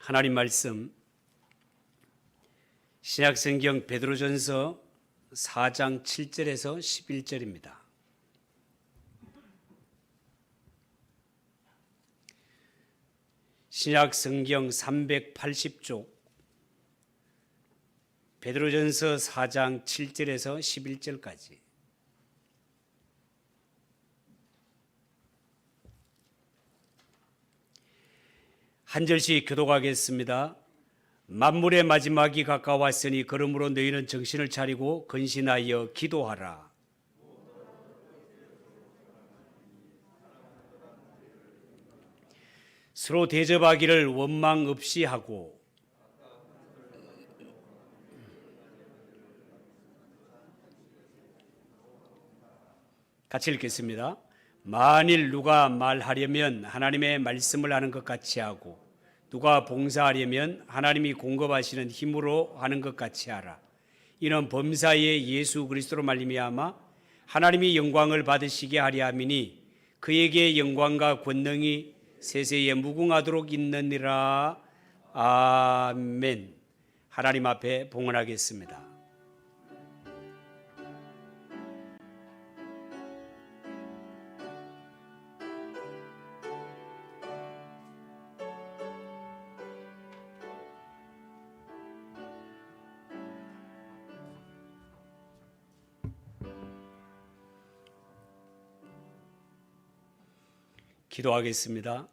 하나님 말씀 신약성경 베드로전서 4장 7절에서 11절입니다. 신약성경 380쪽 베드로전서 4장 7절에서 11절까지 한 절씩 교독하겠습니다. 만물의 마지막이 가까웠으니 그러므로 너희는 정신을 차리고 근신하여 기도하라. 서로 대접하기를 원망 없이 하고 같이 읽겠습니다. 만일 누가 말하려면 하나님의 말씀을 하는 것 같이 하고 누가 봉사하려면 하나님이 공급하시는 힘으로 하는 것 같이 하라. 이는 범사의 예수 그리스도로 말미암아 하나님이 영광을 받으시게 하려 함이니 그에게 영광과 권능이 세세에 무궁하도록 있느니라. 아멘. 하나님 앞에 봉헌하겠습니다. 기도하겠습니다.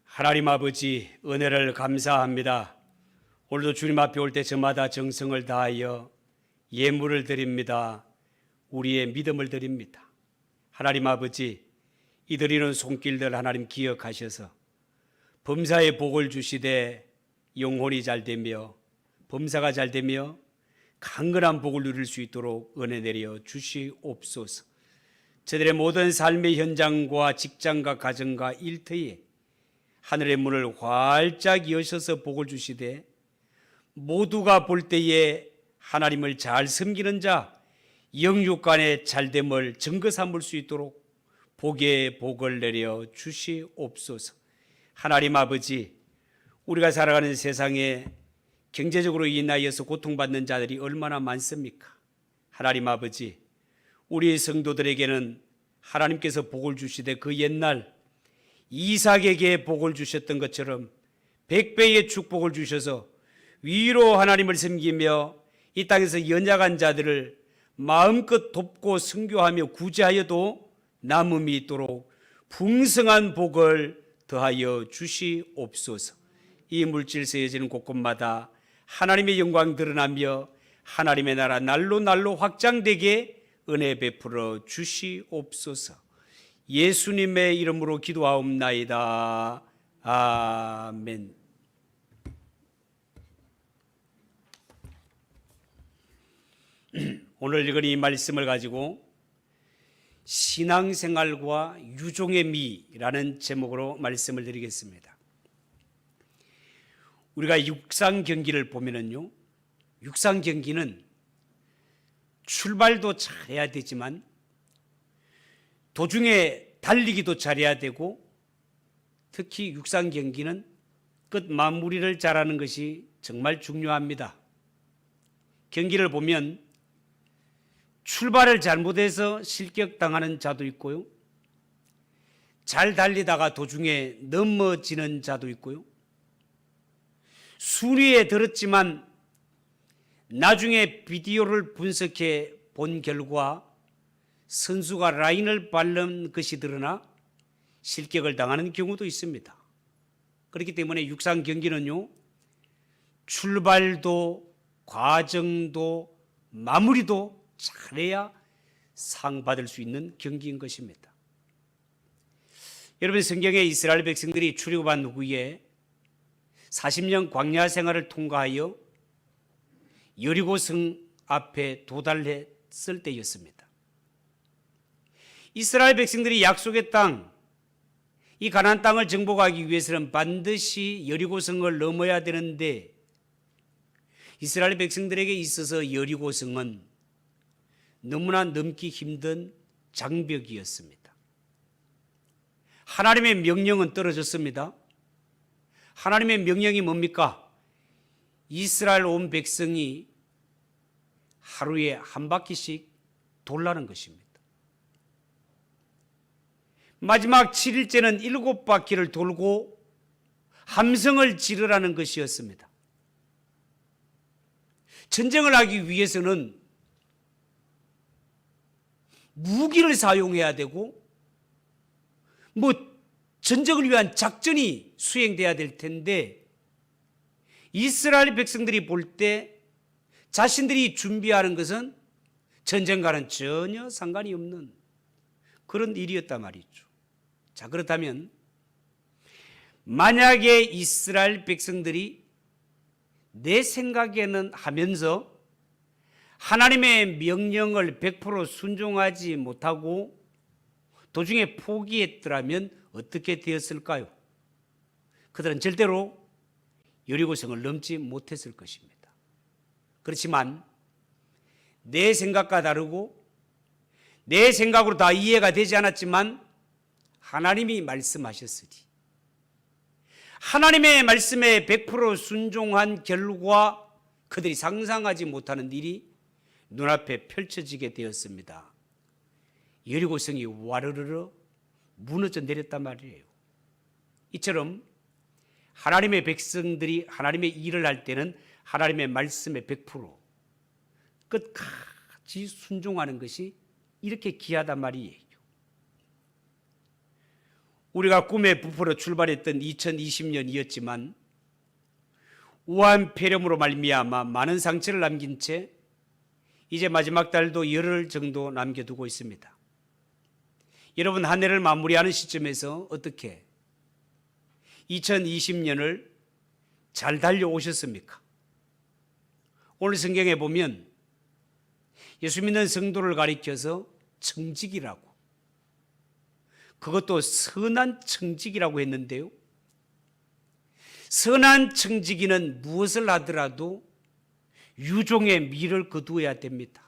하나님 아버지, 은혜를 감사합니다. 오늘도 주님 앞에 올 때 저마다 정성을 다하여 예물을 드립니다. 우리의 믿음을 드립니다. 하나님 아버지, 이 드리는 손길들 하나님 기억하셔서 범사에 복을 주시되 영혼이 잘되며 범사가 잘되며 강건한 복을 누릴 수 있도록 은혜 내려 주시옵소서. 저들의 모든 삶의 현장과 직장과 가정과 일터에 하늘의 문을 활짝 여셔서 복을 주시되 모두가 볼 때에 하나님을 잘 섬기는 자 영육간의 잘됨을 증거 삼을 수 있도록 복에 복을 내려 주시옵소서. 하나님 아버지, 우리가 살아가는 세상에 경제적으로 인하여서 고통받는 자들이 얼마나 많습니까? 하나님 아버지, 우리 성도들에게는 하나님께서 복을 주시되 그 옛날 이삭에게 복을 주셨던 것처럼 100배의 축복을 주셔서 위로 하나님을 섬기며 이 땅에서 연약한 자들을 마음껏 돕고 선교하며 구제하여도 남음이 있도록 풍성한 복을 더하여 주시옵소서. 이 물질 세워지는 곳곳마다 하나님의 영광 드러나며 하나님의 나라 날로 날로 확장되게 은혜 베풀어 주시옵소서. 예수님의 이름으로 기도하옵나이다. 아멘. 오늘 읽은 이 말씀을 가지고 신앙생활과 유종의 미라는 제목으로 말씀을 드리겠습니다. 우리가 육상 경기를 보면은요, 육상 경기는 출발도 잘해야 되지만 도중에 달리기도 잘해야 되고 특히 육상 경기는 끝 마무리를 잘하는 것이 정말 중요합니다. 경기를 보면 출발을 잘못해서 실격당하는 자도 있고요, 잘 달리다가 도중에 넘어지는 자도 있고요, 순위에 들었지만 나중에 비디오를 분석해 본 결과 선수가 라인을 밟는 것이 드러나 실격을 당하는 경우도 있습니다. 그렇기 때문에 육상 경기는요, 출발도 과정도 마무리도 잘해야 상 받을 수 있는 경기인 것입니다. 여러분, 성경에 이스라엘 백성들이 출애굽한 후에 40년 광야 생활을 통과하여 여리고성 앞에 도달했을 때였습니다. 이스라엘 백성들이 약속의 땅, 이 가나안 땅을 정복하기 위해서는 반드시 여리고성을 넘어야 되는데 이스라엘 백성들에게 있어서 여리고성은 너무나 넘기 힘든 장벽이었습니다. 하나님의 명령은 떨어졌습니다. 하나님의 명령이 뭡니까? 이스라엘 온 백성이 하루에 한 바퀴씩 돌라는 것입니다. 마지막 7일째는 7바퀴를 돌고 함성을 지르라는 것이었습니다. 전쟁을 하기 위해서는 무기를 사용해야 되고 전쟁을 위한 작전이 수행돼야 될 텐데 이스라엘 백성들이 볼 때 자신들이 준비하는 것은 전쟁과는 전혀 상관이 없는 그런 일이었단 말이죠. 자, 그렇다면 만약에 이스라엘 백성들이 내 생각에는 하면서 하나님의 명령을 100% 순종하지 못하고 도중에 포기했더라면 어떻게 되었을까요? 그들은 절대로 여리고성을 넘지 못했을 것입니다. 그렇지만 내 생각과 다르고 내 생각으로 다 이해가 되지 않았지만 하나님이 말씀하셨으니 하나님의 말씀에 100% 순종한 결과 그들이 상상하지 못하는 일이 눈앞에 펼쳐지게 되었습니다. 여리고성이 와르르르 무너져 내렸단 말이에요. 이처럼 하나님의 백성들이 하나님의 일을 할 때는 하나님의 말씀에 100% 끝까지 순종하는 것이 이렇게 귀하단 말이에요. 우리가 꿈에 부풀어 출발했던 2020년이었지만 우한 폐렴으로 말미암아 많은 상처를 남긴 채 이제 마지막 달도 열흘 정도 남겨두고 있습니다. 여러분, 한 해를 마무리하는 시점에서 어떻게 2020년을 잘 달려오셨습니까? 오늘 성경에 보면 예수 믿는 성도를 가리켜서 청직이라고, 그것도 선한 청지기라고 했는데요. 선한 청지기는 무엇을 하더라도 유종의 미를 거두어야 됩니다.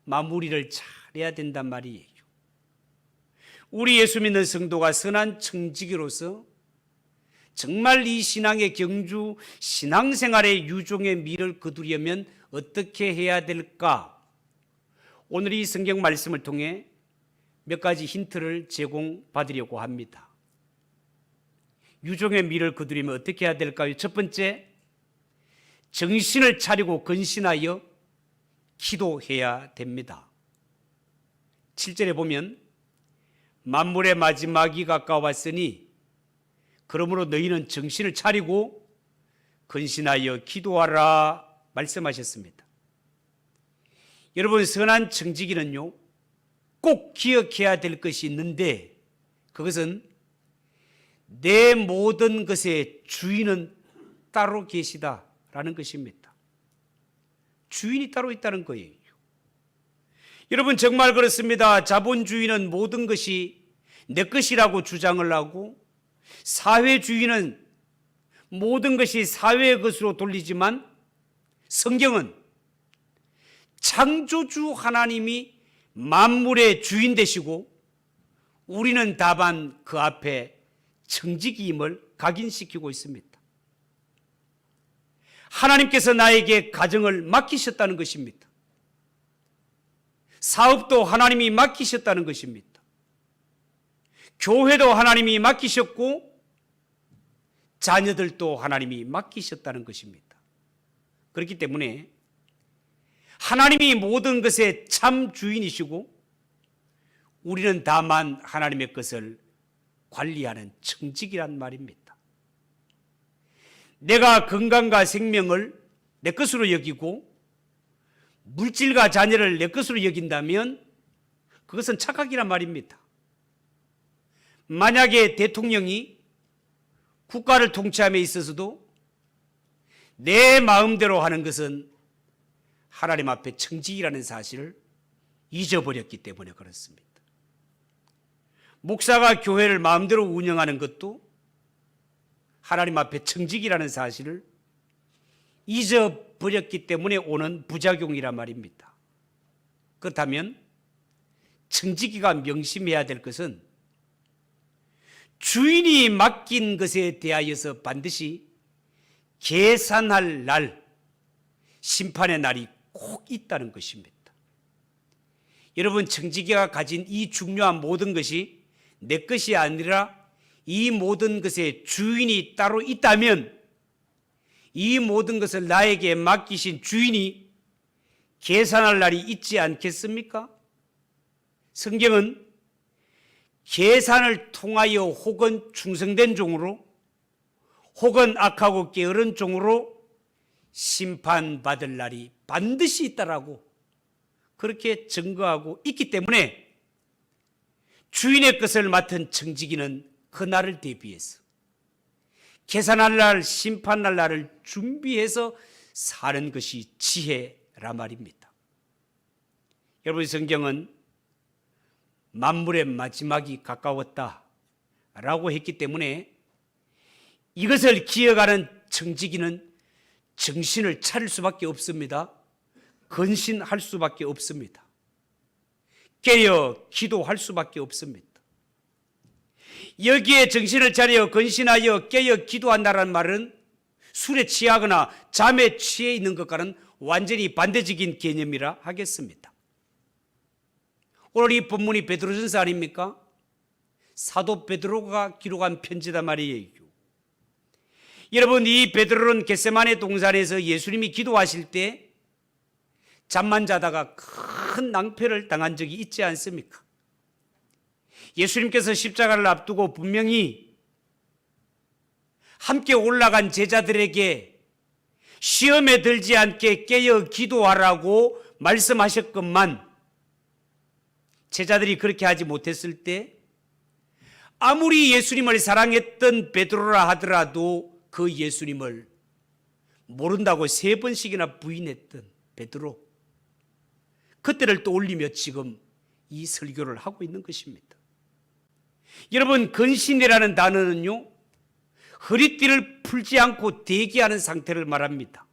마무리를 잘해야 된단 말이에요. 우리 예수 믿는 성도가 선한 청지기로서 정말 이 신앙의 경주, 신앙생활의 유종의 미를 거두려면 어떻게 해야 될까? 오늘 이 성경 말씀을 통해 몇 가지 힌트를 제공받으려고 합니다. 유종의 미를 거두려면 어떻게 해야 될까요? 첫 번째, 정신을 차리고 근신하여 기도해야 됩니다. 7절에 보면 만물의 마지막이 가까웠으니 그러므로 너희는 정신을 차리고 근신하여 기도하라 말씀하셨습니다. 여러분, 선한 청지기는요 꼭 기억해야 될 것이 있는데 그것은 내 모든 것의 주인은 따로 계시다라는 것입니다. 주인이 따로 있다는 거예요. 여러분, 정말 그렇습니다. 자본주의는 모든 것이 내 것이라고 주장을 하고 사회주의는 모든 것이 사회의 것으로 돌리지만 성경은 창조주 하나님이 만물의 주인 되시고 우리는 다만 그 앞에 청지기임을 각인시키고 있습니다. 하나님께서 나에게 가정을 맡기셨다는 것입니다. 사업도 하나님이 맡기셨다는 것입니다. 교회도 하나님이 맡기셨고 자녀들도 하나님이 맡기셨다는 것입니다. 그렇기 때문에 하나님이 모든 것의 참 주인이시고 우리는 다만 하나님의 것을 관리하는 청직이란 말입니다. 내가 건강과 생명을 내 것으로 여기고 물질과 자녀를 내 것으로 여긴다면 그것은 착각이란 말입니다. 만약에 대통령이 국가를 통치함에 있어서도 내 마음대로 하는 것은 하나님 앞에 청직이라는 사실을 잊어버렸기 때문에 그렇습니다. 목사가 교회를 마음대로 운영하는 것도 하나님 앞에 청직이라는 사실을 잊어버렸기 때문에 오는 부작용이란 말입니다. 그렇다면 청지기가 명심해야 될 것은 주인이 맡긴 것에 대하여서 반드시 계산할 날, 심판의 날이 꼭 있다는 것입니다. 여러분, 청지기가 가진 이 중요한 모든 것이 내 것이 아니라 이 모든 것의 주인이 따로 있다면 이 모든 것을 나에게 맡기신 주인이 계산할 날이 있지 않겠습니까? 성경은 계산을 통하여 혹은 충성된 종으로 혹은 악하고 게으른 종으로 심판받을 날이 반드시 있다라고 그렇게 증거하고 있기 때문에 주인의 것을 맡은 청지기는 그 날을 대비해서 계산할 날, 심판할 날을 준비해서 사는 것이 지혜라 말입니다. 여러분, 성경은 만물의 마지막이 가까웠다라고 했기 때문에 이것을 기억하는 청지기는 정신을 차릴 수밖에 없습니다. 근신할 수밖에 없습니다. 깨어 기도할 수밖에 없습니다. 여기에 정신을 차려 근신하여 깨어 기도한다는 말은 술에 취하거나 잠에 취해 있는 것과는 완전히 반대적인 개념이라 하겠습니다. 오늘 이 본문이 베드로전서 아닙니까? 사도 베드로가 기록한 편지단 말이에요. 여러분, 이 베드로는 겟세마네 동산에서 예수님이 기도하실 때 잠만 자다가 큰 낭패를 당한 적이 있지 않습니까? 예수님께서 십자가를 앞두고 분명히 함께 올라간 제자들에게 시험에 들지 않게 깨어 기도하라고 말씀하셨건만 제자들이 그렇게 하지 못했을 때 아무리 예수님을 사랑했던 베드로라 하더라도 그 예수님을 모른다고 3번씩이나 부인했던 베드로, 그때를 떠올리며 지금 이 설교를 하고 있는 것입니다. 여러분, 근신이라는 단어는요, 허리띠를 풀지 않고 대기하는 상태를 말합니다.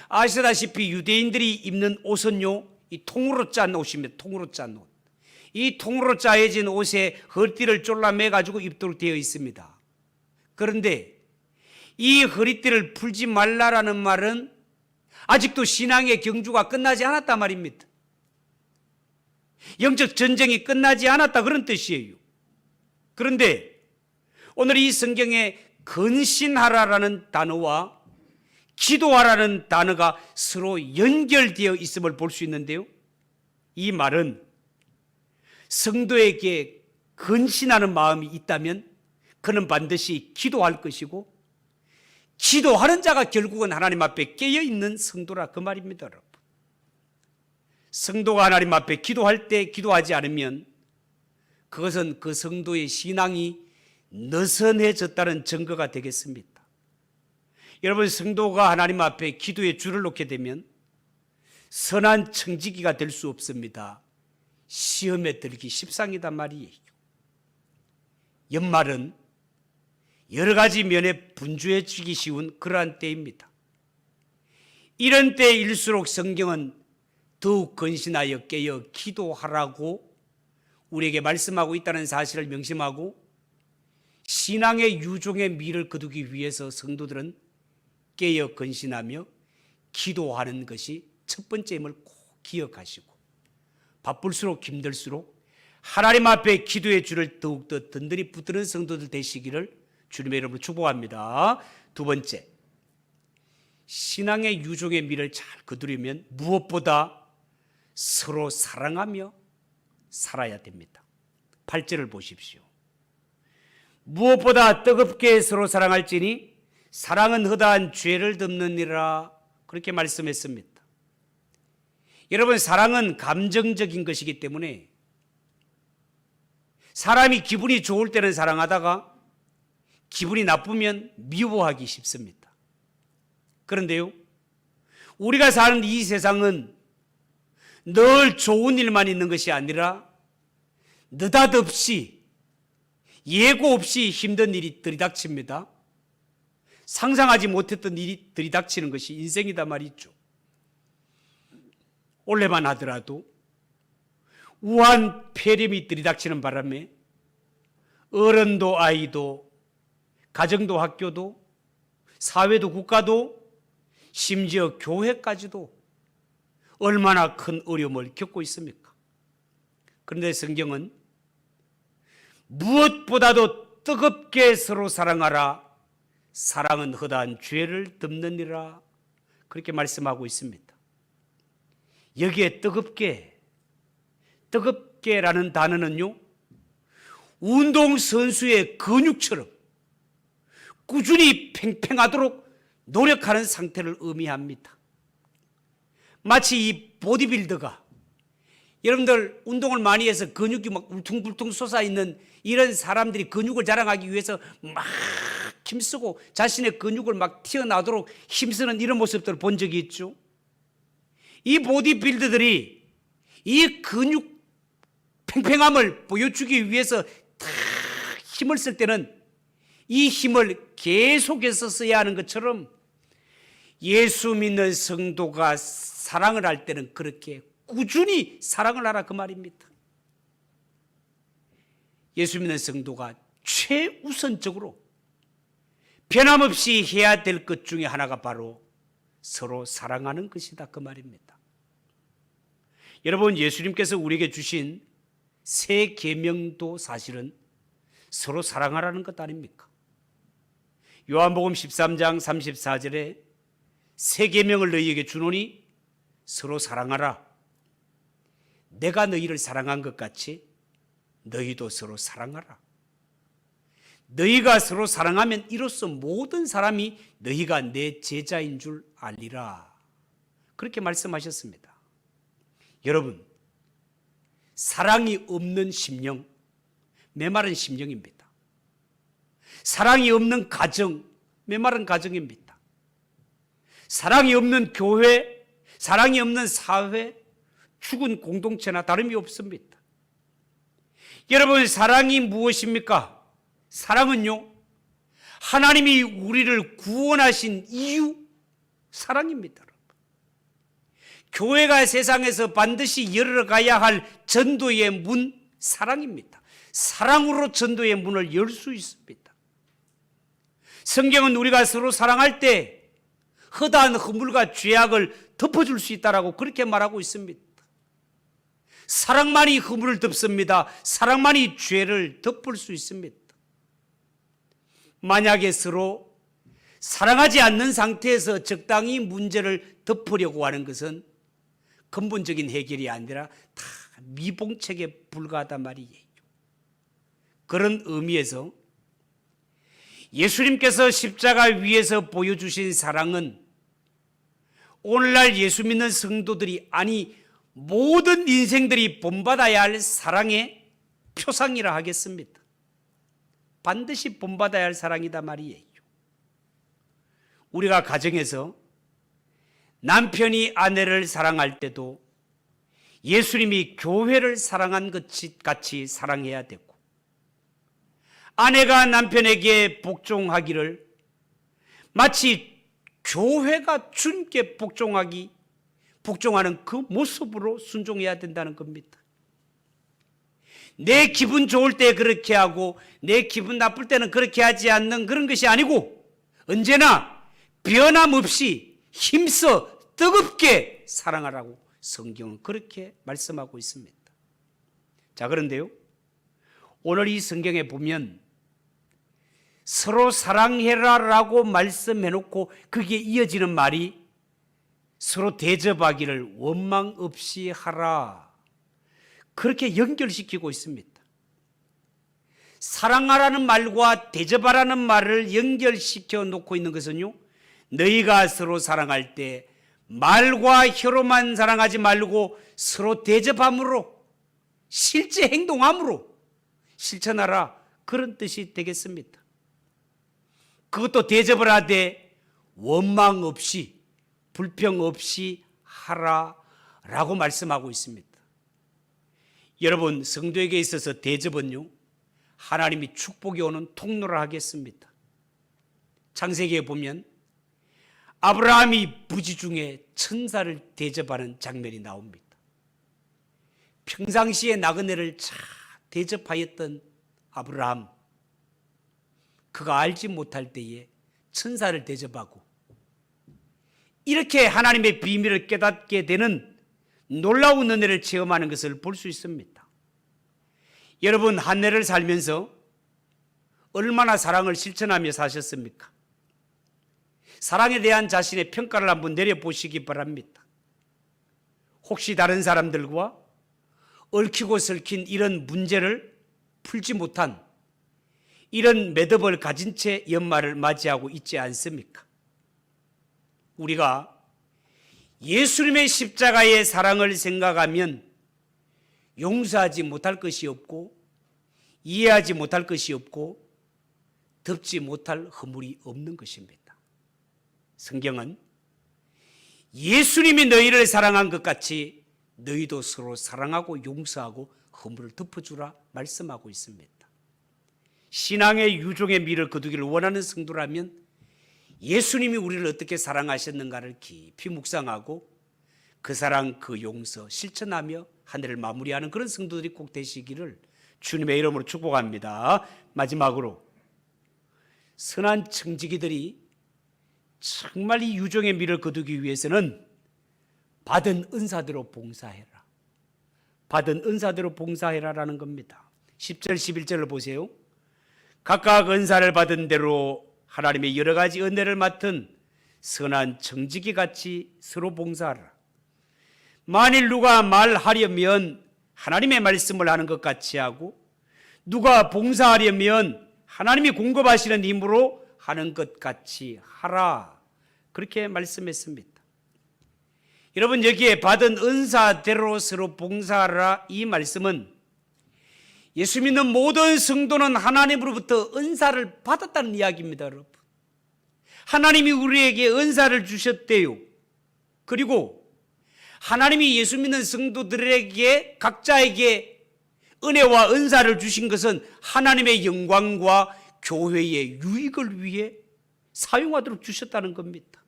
아시다시피 유대인들이 입는 옷은요, 이 통으로 짠 옷입니다. 통으로 짠 옷. 이 통으로 짜여진 옷에 허리띠를 졸라매가지고 입도록 되어 있습니다. 그런데 이 허리띠를 풀지 말라라는 말은 아직도 신앙의 경주가 끝나지 않았단 말입니다. 영적 전쟁이 끝나지 않았다, 그런 뜻이에요. 그런데 오늘 이 성경에 근신하라라는 단어와 기도하라는 단어가 서로 연결되어 있음을 볼 수 있는데요, 이 말은 성도에게 근신하는 마음이 있다면 그는 반드시 기도할 것이고, 기도하는 자가 결국은 하나님 앞에 깨어있는 성도라, 그 말입니다. 여러분, 성도가 하나님 앞에 기도할 때 기도하지 않으면 그것은 그 성도의 신앙이 느슨해졌다는 증거가 되겠습니다. 여러분, 성도가 하나님 앞에 기도에 줄을 놓게 되면 선한 청지기가 될 수 없습니다. 시험에 들기 십상이단 말이에요. 연말은 여러 가지 면에 분주해지기 쉬운 그러한 때입니다. 이런 때일수록 성경은 더욱 근신하여 깨어 기도하라고 우리에게 말씀하고 있다는 사실을 명심하고 신앙의 유종의 미를 거두기 위해서 성도들은 깨어 근신하며 기도하는 것이 첫 번째임을 꼭 기억하시고, 바쁠수록 힘들수록 하나님 앞에 기도의 줄을 더욱더 든든히 붙드는 성도들 되시기를 주님의 이름으로 축복합니다. 두 번째, 신앙의 유종의 미를 잘 거두려면 무엇보다 서로 사랑하며 살아야 됩니다. 8절을 보십시오. 무엇보다 뜨겁게 서로 사랑할지니 사랑은 허다한 죄를 덮느니라, 그렇게 말씀했습니다. 여러분, 사랑은 감정적인 것이기 때문에 사람이 기분이 좋을 때는 사랑하다가 기분이 나쁘면 미워하기 쉽습니다. 그런데요, 우리가 사는 이 세상은 늘 좋은 일만 있는 것이 아니라 느닷없이 예고 없이 힘든 일이 들이닥칩니다. 상상하지 못했던 일이 들이닥치는 것이 인생이다 말이죠. 올해만 하더라도 우한 폐렴이 들이닥치는 바람에 어른도 아이도 가정도 학교도 사회도 국가도 심지어 교회까지도 얼마나 큰 어려움을 겪고 있습니까? 그런데 성경은 무엇보다도 뜨겁게 서로 사랑하라. 사랑은 허다한 죄를 덮느니라. 그렇게 말씀하고 있습니다. 여기에 뜨겁게라는 단어는요, 운동선수의 근육처럼 꾸준히 팽팽하도록 노력하는 상태를 의미합니다. 마치 이 보디빌더가, 여러분들 운동을 많이 해서 근육이 막 울퉁불퉁 솟아있는 이런 사람들이 근육을 자랑하기 위해서 막 힘쓰고 자신의 근육을 막 튀어나오도록 힘쓰는 이런 모습들을 본 적이 있죠. 이 보디빌더들이 이 근육 팽팽함을 보여주기 위해서 다 힘을 쓸 때는 이 힘을 계속해서 써야 하는 것처럼 예수 믿는 성도가 사랑을 할 때는 그렇게 꾸준히 사랑을 하라, 그 말입니다. 예수 믿는 성도가 최우선적으로 변함없이 해야 될 것 중에 하나가 바로 서로 사랑하는 것이다, 그 말입니다. 여러분, 예수님께서 우리에게 주신 새 계명도 사실은 서로 사랑하라는 것 아닙니까? 요한복음 13장 34절에 새 계명을 너희에게 주노니 서로 사랑하라. 내가 너희를 사랑한 것 같이 너희도 서로 사랑하라. 너희가 서로 사랑하면 이로써 모든 사람이 너희가 내 제자인 줄 알리라. 그렇게 말씀하셨습니다. 여러분, 사랑이 없는 심령, 메마른 심령입니다. 사랑이 없는 가정, 메마른 가정입니다. 사랑이 없는 교회, 사랑이 없는 사회, 죽은 공동체나 다름이 없습니다. 여러분, 사랑이 무엇입니까? 사랑은요, 하나님이 우리를 구원하신 이유, 사랑입니다. 교회가 세상에서 반드시 열어가야 할 전도의 문, 사랑입니다. 사랑으로 전도의 문을 열 수 있습니다. 성경은 우리가 서로 사랑할 때 허다한 허물과 죄악을 덮어줄 수 있다라고 그렇게 말하고 있습니다. 사랑만이 허물을 덮습니다. 사랑만이 죄를 덮을 수 있습니다. 만약에 서로 사랑하지 않는 상태에서 적당히 문제를 덮으려고 하는 것은 근본적인 해결이 아니라 다 미봉책에 불과하단 말이에요. 그런 의미에서 예수님께서 십자가 위에서 보여주신 사랑은 오늘날 예수 믿는 성도들이, 아니 모든 인생들이 본받아야 할 사랑의 표상이라 하겠습니다. 반드시 본받아야 할 사랑이다 말이에요. 우리가 가정에서 남편이 아내를 사랑할 때도 예수님이 교회를 사랑한 것 같이 사랑해야 되고, 아내가 남편에게 복종하기를 마치 교회가 주님께 복종하는 그 모습으로 순종해야 된다는 겁니다. 내 기분 좋을 때 그렇게 하고 내 기분 나쁠 때는 그렇게 하지 않는 그런 것이 아니고, 언제나 변함없이 힘써 뜨겁게 사랑하라고 성경은 그렇게 말씀하고 있습니다. 자, 그런데요, 오늘 이 성경에 보면 서로 사랑해라라고 말씀해놓고 거기에 이어지는 말이 서로 대접하기를 원망 없이 하라, 그렇게 연결시키고 있습니다. 사랑하라는 말과 대접하라는 말을 연결시켜 놓고 있는 것은요, 너희가 서로 사랑할 때 말과 혀로만 사랑하지 말고 서로 대접함으로, 실제 행동함으로 실천하라, 그런 뜻이 되겠습니다. 그것도 대접을 하되 원망 없이, 불평 없이 하라라고 말씀하고 있습니다. 여러분, 성도에게 있어서 대접은요, 하나님이 축복이 오는 통로라 하겠습니다. 창세기에 보면 아브라함이 부지 중에 천사를 대접하는 장면이 나옵니다. 평상시에 나그네를 잘 대접하였던 아브라함, 그가 알지 못할 때에 천사를 대접하고 이렇게 하나님의 비밀을 깨닫게 되는 놀라운 은혜를 체험하는 것을 볼 수 있습니다. 여러분, 한 해를 살면서 얼마나 사랑을 실천하며 사셨습니까? 사랑에 대한 자신의 평가를 한번 내려보시기 바랍니다. 혹시 다른 사람들과 얽히고 설킨 이런 문제를 풀지 못한 이런 매듭을 가진 채 연말을 맞이하고 있지 않습니까? 우리가 예수님의 십자가의 사랑을 생각하면 용서하지 못할 것이 없고 이해하지 못할 것이 없고 덮지 못할 허물이 없는 것입니다. 성경은 예수님이 너희를 사랑한 것 같이 너희도 서로 사랑하고 용서하고 허물을 덮어주라 말씀하고 있습니다. 신앙의 유종의 미를 거두기를 원하는 성도라면 예수님이 우리를 어떻게 사랑하셨는가를 깊이 묵상하고 그 사랑, 그 용서 실천하며 한 해를 마무리하는 그런 성도들이 꼭 되시기를 주님의 이름으로 축복합니다. 마지막으로 선한 청지기들이 정말 이 유종의 미를 거두기 위해서는 받은 은사대로 봉사해라. 받은 은사대로 봉사해라라는 겁니다. 10절 11절을 보세요. 각각 은사를 받은 대로 하나님의 여러 가지 은혜를 맡은 선한 청지기 같이 서로 봉사하라. 만일 누가 말하려면 하나님의 말씀을 하는 것 같이 하고 누가 봉사하려면 하나님이 공급하시는 힘으로 하는 것 같이 하라. 그렇게 말씀했습니다. 여러분, 여기에 받은 은사대로 서로 봉사하라 이 말씀은 예수 믿는 모든 성도는 하나님으로부터 은사를 받았다는 이야기입니다. 여러분, 하나님이 우리에게 은사를 주셨대요. 그리고 하나님이 예수 믿는 성도들에게 각자에게 은혜와 은사를 주신 것은 하나님의 영광과 교회의 유익을 위해 사용하도록 주셨다는 겁니다.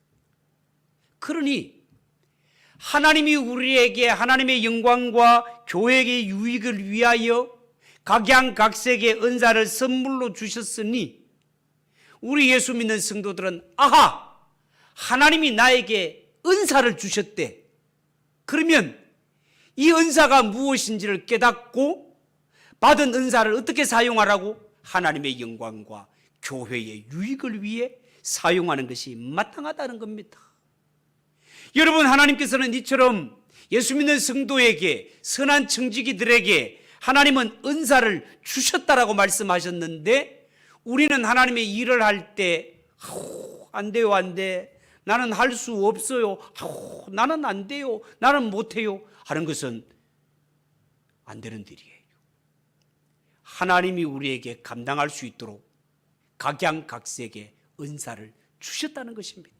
그러니 하나님이 우리에게 하나님의 영광과 교회의 유익을 위하여 각양각색의 은사를 선물로 주셨으니 우리 예수 믿는 성도들은 아하! 하나님이 나에게 은사를 주셨대. 그러면 이 은사가 무엇인지를 깨닫고 받은 은사를 어떻게 사용하라고? 하나님의 영광과 교회의 유익을 위해 사용하는 것이 마땅하다는 겁니다. 여러분, 하나님께서는 이처럼 예수 믿는 성도에게 선한 청지기들에게 하나님은 은사를 주셨다라고 말씀하셨는데 우리는 하나님의 일을 할 때 안 돼요, 안 돼. 나는 할 수 없어요. 나는 안 돼요. 나는 못해요. 하는 것은 안 되는 일이에요. 하나님이 우리에게 감당할 수 있도록 각양각색의 은사를 주셨다는 것입니다.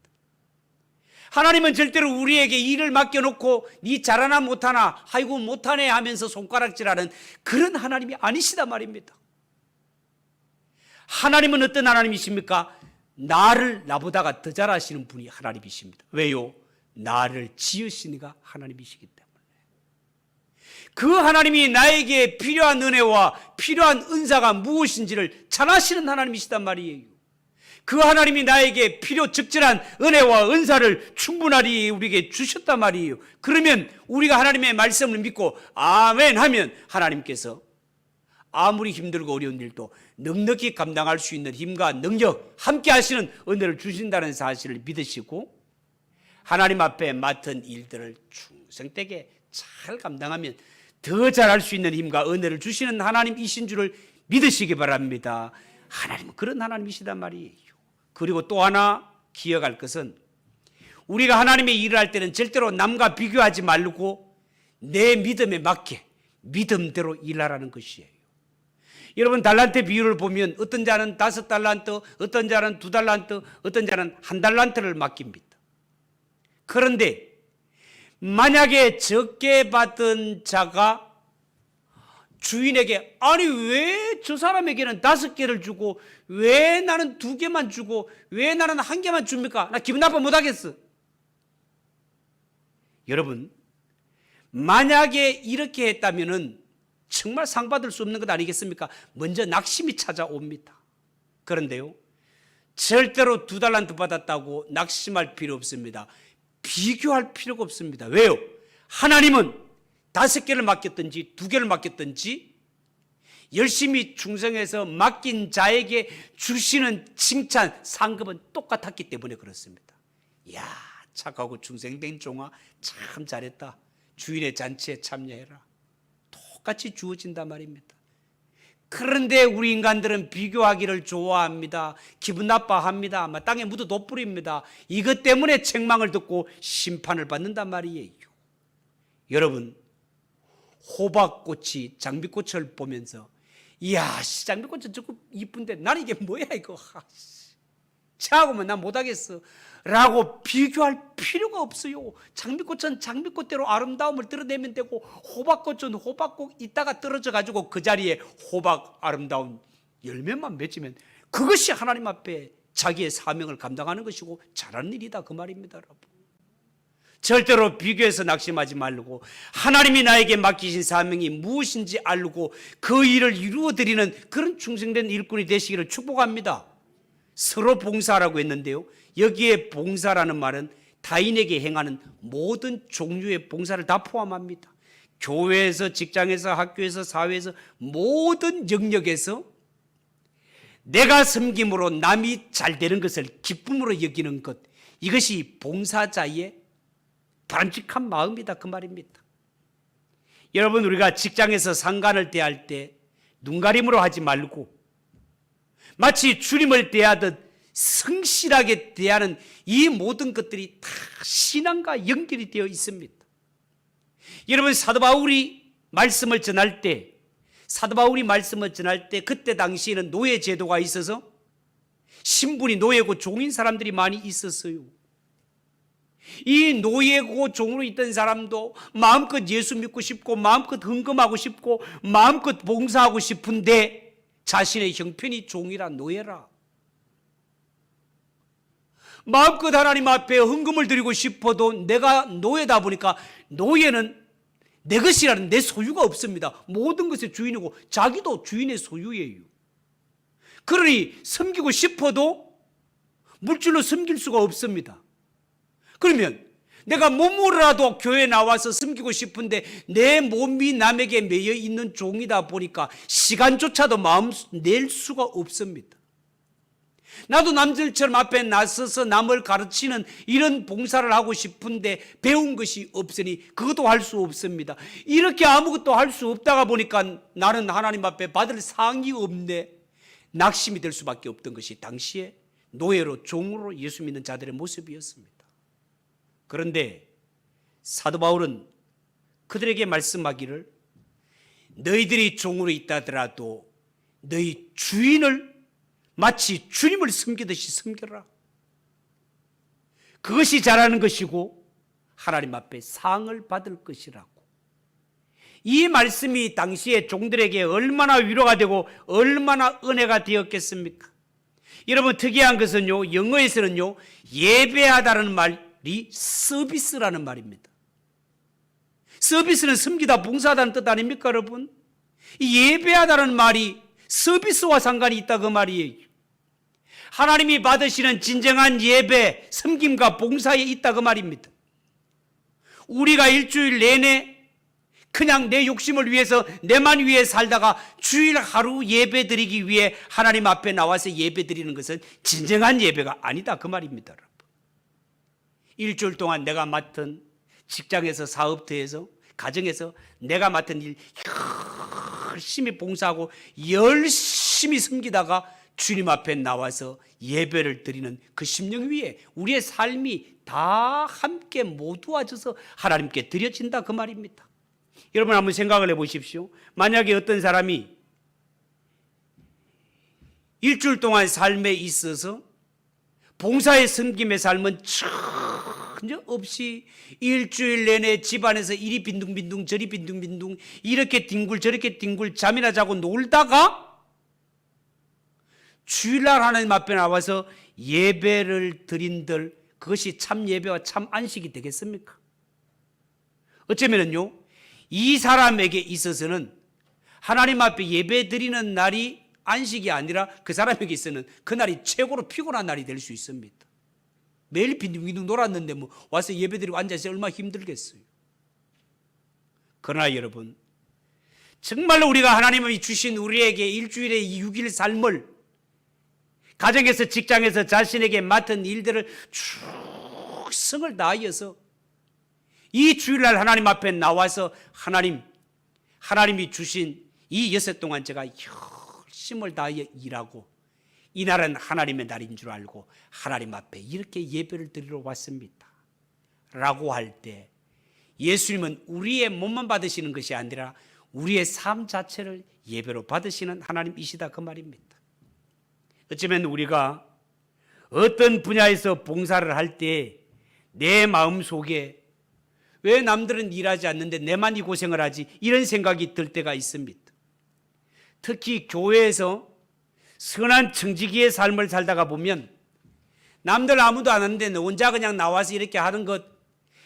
하나님은 절대로 우리에게 일을 맡겨놓고 네 잘하나 못하나 아이고 못하네 하면서 손가락질하는 그런 하나님이 아니시단 말입니다. 하나님은 어떤 하나님이십니까? 나를 나보다가 더 잘하시는 분이 하나님이십니다. 왜요? 나를 지으시니가 하나님이시기 때문에. 그 하나님이 나에게 필요한 은혜와 필요한 은사가 무엇인지를 잘 아시는 하나님이시단 말이에요. 그 하나님이 나에게 필요 적절한 은혜와 은사를 충분하리 우리에게 주셨단 말이에요. 그러면 우리가 하나님의 말씀을 믿고 아멘 하면 하나님께서 아무리 힘들고 어려운 일도 넉넉히 감당할 수 있는 힘과 능력 함께 하시는 은혜를 주신다는 사실을 믿으시고 하나님 앞에 맡은 일들을 충성되게 잘 감당하면 더 잘할 수 있는 힘과 은혜를 주시는 하나님이신 줄을 믿으시기 바랍니다. 하나님은 그런 하나님이시단 말이에요. 그리고 또 하나 기억할 것은 우리가 하나님의 일을 할 때는 절대로 남과 비교하지 말고 내 믿음에 맞게 믿음대로 일하라는 것이에요. 여러분, 달란트 비율을 보면 어떤 자는 5달란트, 어떤 자는 2달란트, 어떤 자는 1달란트를 맡깁니다. 그런데 만약에 적게 받은 자가 주인에게 아니 왜 저 사람에게는 5개를 주고 왜 나는 2개만 주고 왜 나는 1개만 줍니까? 나 기분 나빠 못하겠어. 여러분, 만약에 이렇게 했다면은 정말 상 받을 수 없는 것 아니겠습니까? 먼저 낙심이 찾아옵니다. 그런데요, 절대로 2달란트 받았다고 낙심할 필요 없습니다. 비교할 필요가 없습니다. 왜요? 하나님은 5개를 맡겼든지 2개를 맡겼든지 열심히 충성해서 맡긴 자에게 주시는 칭찬, 상급은 똑같았기 때문에 그렇습니다. 이야, 착하고 충성된 종아, 참 잘했다. 주인의 잔치에 참여해라. 똑같이 주어진단 말입니다. 그런데 우리 인간들은 비교하기를 좋아합니다. 기분 나빠합니다. 땅에 묻어 돋부립니다. 이것 때문에 책망을 듣고 심판을 받는단 말이에요. 여러분, 호박꽃이 장미꽃을 보면서 이야, 장미꽃은 저거 이쁜데 나는 이게 뭐야 이거. 쟤하고는 난 못하겠어 라고 비교할 필요가 없어요. 장미꽃은 장미꽃대로 아름다움을 드러내면 되고, 호박꽃은 호박꽃 있다가 떨어져 가지고 그 자리에 호박 아름다운 열매만 맺으면 그것이 하나님 앞에 자기의 사명을 감당하는 것이고 잘하는 일이다 그 말입니다. 여러분, 절대로 비교해서 낙심하지 말고 하나님이 나에게 맡기신 사명이 무엇인지 알고 그 일을 이루어드리는 그런 충성된 일꾼이 되시기를 축복합니다. 서로 봉사라고 했는데요, 여기에 봉사라는 말은 타인에게 행하는 모든 종류의 봉사를 다 포함합니다. 교회에서, 직장에서, 학교에서, 사회에서, 모든 영역에서 내가 섬김으로 남이 잘 되는 것을 기쁨으로 여기는 것, 이것이 봉사자의 바람직한 마음이다 그 말입니다. 여러분, 우리가 직장에서 상관을 대할 때 눈가림으로 하지 말고 마치 주님을 대하듯 성실하게 대하는 이 모든 것들이 다 신앙과 연결이 되어 있습니다. 여러분, 사도 바울이 말씀을 전할 때 그때 당시에는 노예 제도가 있어서 신분이 노예고 종인 사람들이 많이 있었어요. 이 노예고 종으로 있던 사람도 마음껏 예수 믿고 싶고 마음껏 헌금하고 싶고 마음껏 봉사하고 싶은데 자신의 형편이 종이라 노예라. 마음껏 하나님 앞에 헌금을 드리고 싶어도 내가 노예다 보니까 노예는 내 것이라는 내 소유가 없습니다. 모든 것의 주인이고 자기도 주인의 소유예요. 그러니 섬기고 싶어도 물질로 섬길 수가 없습니다. 그러면 내가 몸으로라도 교회에 나와서 섬기고 싶은데 내 몸이 남에게 매여 있는 종이다 보니까 시간조차도 마음 낼 수가 없습니다. 나도 남들처럼 앞에 나서서 남을 가르치는 이런 봉사를 하고 싶은데 배운 것이 없으니 그것도 할 수 없습니다. 이렇게 아무것도 할 수 없다가 보니까 나는 하나님 앞에 받을 상이 없네, 낙심이 될 수밖에 없던 것이 당시에 노예로 종으로 예수 믿는 자들의 모습이었습니다. 그런데 사도 바울은 그들에게 말씀하기를 너희들이 종으로 있다더라도 너희 주인을 마치 주님을 섬기듯이 섬겨라. 그것이 잘하는 것이고 하나님 앞에 상을 받을 것이라고. 이 말씀이 당시에 종들에게 얼마나 위로가 되고 얼마나 은혜가 되었겠습니까? 여러분, 특이한 것은요, 영어에서는요, 예배하다는 말이 서비스라는 말입니다. 서비스는 섬기다, 봉사하다는 뜻 아닙니까, 여러분? 이 예배하다는 말이 서비스와 상관이 있다 그 말이에요. 하나님이 받으시는 진정한 예배, 섬김과 봉사에 있다 그 말입니다. 우리가 일주일 내내 그냥 내 욕심을 위해서 내만 위해 살다가 주일 하루 예배 드리기 위해 하나님 앞에 나와서 예배 드리는 것은 진정한 예배가 아니다 그 말입니다. 여러분, 일주일 동안 내가 맡은 직장에서, 사업터에서, 가정에서 내가 맡은 일 열심히 봉사하고 열심히 섬기다가 주님 앞에 나와서 예배를 드리는 그 심령 위에 우리의 삶이 다 함께 모두와져서 하나님께 드려진다 그 말입니다. 여러분, 한번 생각을 해보십시오. 만약에 어떤 사람이 일주일 동안 삶에 있어서 봉사의 섬김의 삶은 전혀 없이 일주일 내내 집안에서 이리 빈둥빈둥 저리 빈둥빈둥 이렇게 뒹굴 저렇게 뒹굴 잠이나 자고 놀다가 주일날 하나님 앞에 나와서 예배를 드린들 그것이 참 예배와 참 안식이 되겠습니까? 어쩌면요, 이 사람에게 있어서는 하나님 앞에 예배 드리는 날이 안식이 아니라 그 사람에게 있어서는 그날이 최고로 피곤한 날이 될 수 있습니다. 매일 빈둥빈둥 놀았는데 뭐 와서 예배드리고 앉아서 얼마나 힘들겠어요. 그러나 여러분, 정말로 우리가 하나님이 주신 우리에게 일주일에 6일 삶을 가정에서 직장에서 자신에게 맡은 일들을 충성을 다하여서 이 주일날 하나님 앞에 나와서 하나님이 주신 이 여섯 동안 제가 열심을 다하여 일하고 이 날은 하나님의 날인 줄 알고 하나님 앞에 이렇게 예배를 드리러 왔습니다 라고 할 때 예수님은 우리의 몸만 받으시는 것이 아니라 우리의 삶 자체를 예배로 받으시는 하나님이시다 그 말입니다. 어쩌면 우리가 어떤 분야에서 봉사를 할 때 내 마음속에 왜 남들은 일하지 않는데 내만 이 고생을 하지 이런 생각이 들 때가 있습니다. 특히 교회에서 선한 청지기의 삶을 살다가 보면 남들 아무도 안 하는데 너 혼자 그냥 나와서 이렇게 하는 것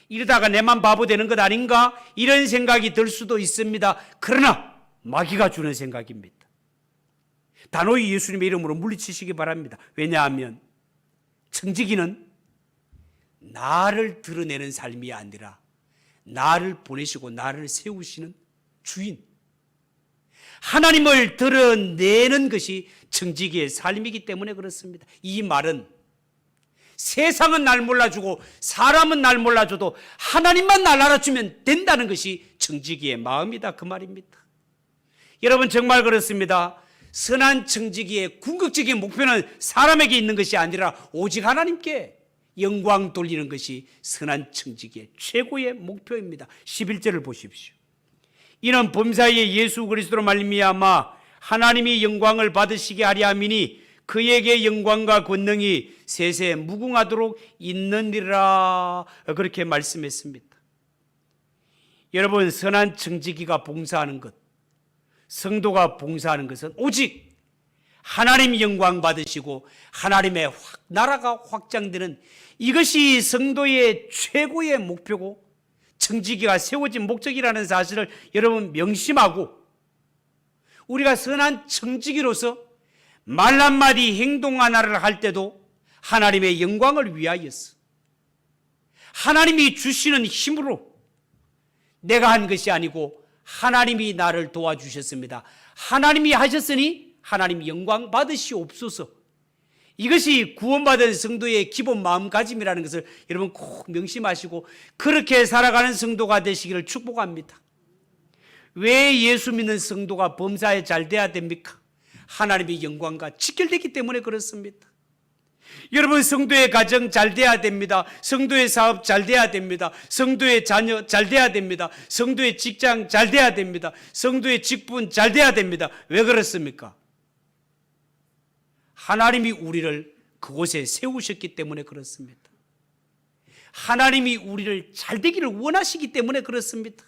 이러다가 내만 바보 되는 것 아닌가 이런 생각이 들 수도 있습니다. 그러나 마귀가 주는 생각입니다. 단호히 예수님의 이름으로 물리치시기 바랍니다. 왜냐하면 청지기는 나를 드러내는 삶이 아니라 나를 보내시고 나를 세우시는 주인, 하나님을 드러내는 것이 청지기의 삶이기 때문에 그렇습니다. 이 말은 세상은 날 몰라주고 사람은 날 몰라줘도 하나님만 날 알아주면 된다는 것이 청지기의 마음이다 그 말입니다. 여러분 정말 그렇습니다. 선한 청지기의 궁극적인 목표는 사람에게 있는 것이 아니라 오직 하나님께 영광 돌리는 것이 선한 청지기의 최고의 목표입니다. 11절을 보십시오. 이는 범사에 예수 그리스도로 말미암아 하나님이 영광을 받으시게 하려 함이니 그에게 영광과 권능이 세세 무궁하도록 있느니라 그렇게 말씀했습니다. 여러분 선한 청지기가 봉사하는 것, 성도가 봉사하는 것은 오직 하나님 영광 받으시고 하나님의 나라가 확장되는 이것이 성도의 최고의 목표고 청지기가 세워진 목적이라는 사실을 여러분 명심하고 우리가 선한 청지기로서 말 한마디 행동 하나를 할 때도 하나님의 영광을 위하여서 하나님이 주시는 힘으로 내가 한 것이 아니고 하나님이 나를 도와주셨습니다. 하나님이 하셨으니 하나님 영광 받으시옵소서. 이것이 구원받은 성도의 기본 마음가짐이라는 것을 여러분 꼭 명심하시고 그렇게 살아가는 성도가 되시기를 축복합니다. 왜 예수 믿는 성도가 범사에 잘 돼야 됩니까? 하나님의 영광과 직결되기 때문에 그렇습니다. 여러분 성도의 가정 잘 돼야 됩니다. 성도의 사업 잘 돼야 됩니다. 성도의 자녀 잘 돼야 됩니다. 성도의 직장 잘 돼야 됩니다. 성도의 직분 잘 돼야 됩니다. 왜 그렇습니까? 하나님이 우리를 그곳에 세우셨기 때문에 그렇습니다. 하나님이 우리를 잘 되기를 원하시기 때문에 그렇습니다.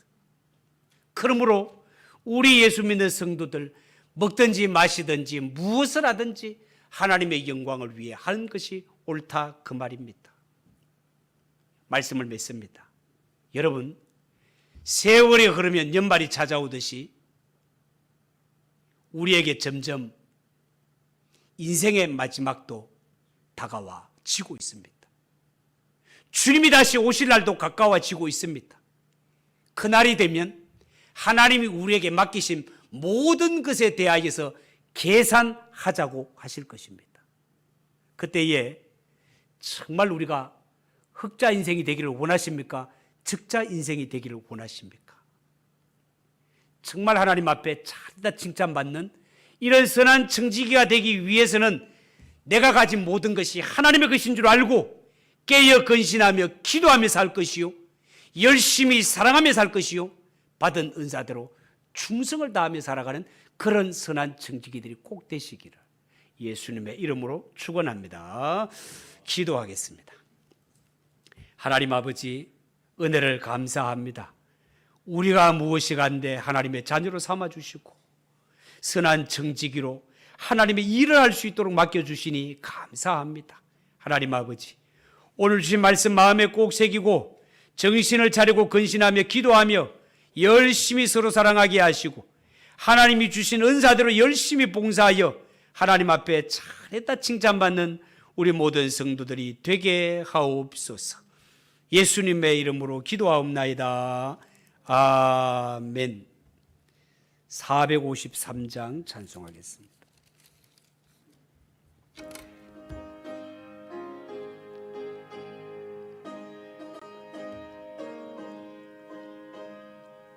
그러므로 우리 예수 믿는 성도들 먹든지 마시든지 무엇을 하든지 하나님의 영광을 위해 하는 것이 옳다 그 말입니다. 말씀을 맺습니다. 여러분 세월이 흐르면 연말이 찾아오듯이 우리에게 점점 인생의 마지막도 다가와지고 있습니다. 주님이 다시 오실 날도 가까워지고 있습니다. 그날이 되면 하나님이 우리에게 맡기신 모든 것에 대하여서 계산하자고 하실 것입니다. 그때에 정말 우리가 흑자 인생이 되기를 원하십니까? 적자 인생이 되기를 원하십니까? 정말 하나님 앞에 잘다 칭찬받는 이런 선한 청지기가 되기 위해서는 내가 가진 모든 것이 하나님의 것인 줄 알고 깨어 근신하며 기도하며 살 것이요 열심히 사랑하며 살 것이요 받은 은사대로 충성을 다하며 살아가는 그런 선한 청지기들이 꼭 되시기를 예수님의 이름으로 축원합니다. 기도하겠습니다. 하나님 아버지 은혜를 감사합니다. 우리가 무엇이 간데 하나님의 자녀로 삼아주시고 선한 청지기로 하나님의 일을 할 수 있도록 맡겨주시니 감사합니다. 하나님 아버지 오늘 주신 말씀 마음에 꼭 새기고 정신을 차리고 근신하며 기도하며 열심히 서로 사랑하게 하시고 하나님이 주신 은사대로 열심히 봉사하여 하나님 앞에 잘했다 칭찬받는 우리 모든 성도들이 되게 하옵소서. 예수님의 이름으로 기도하옵나이다. 아멘. 453장 찬송하겠습니다.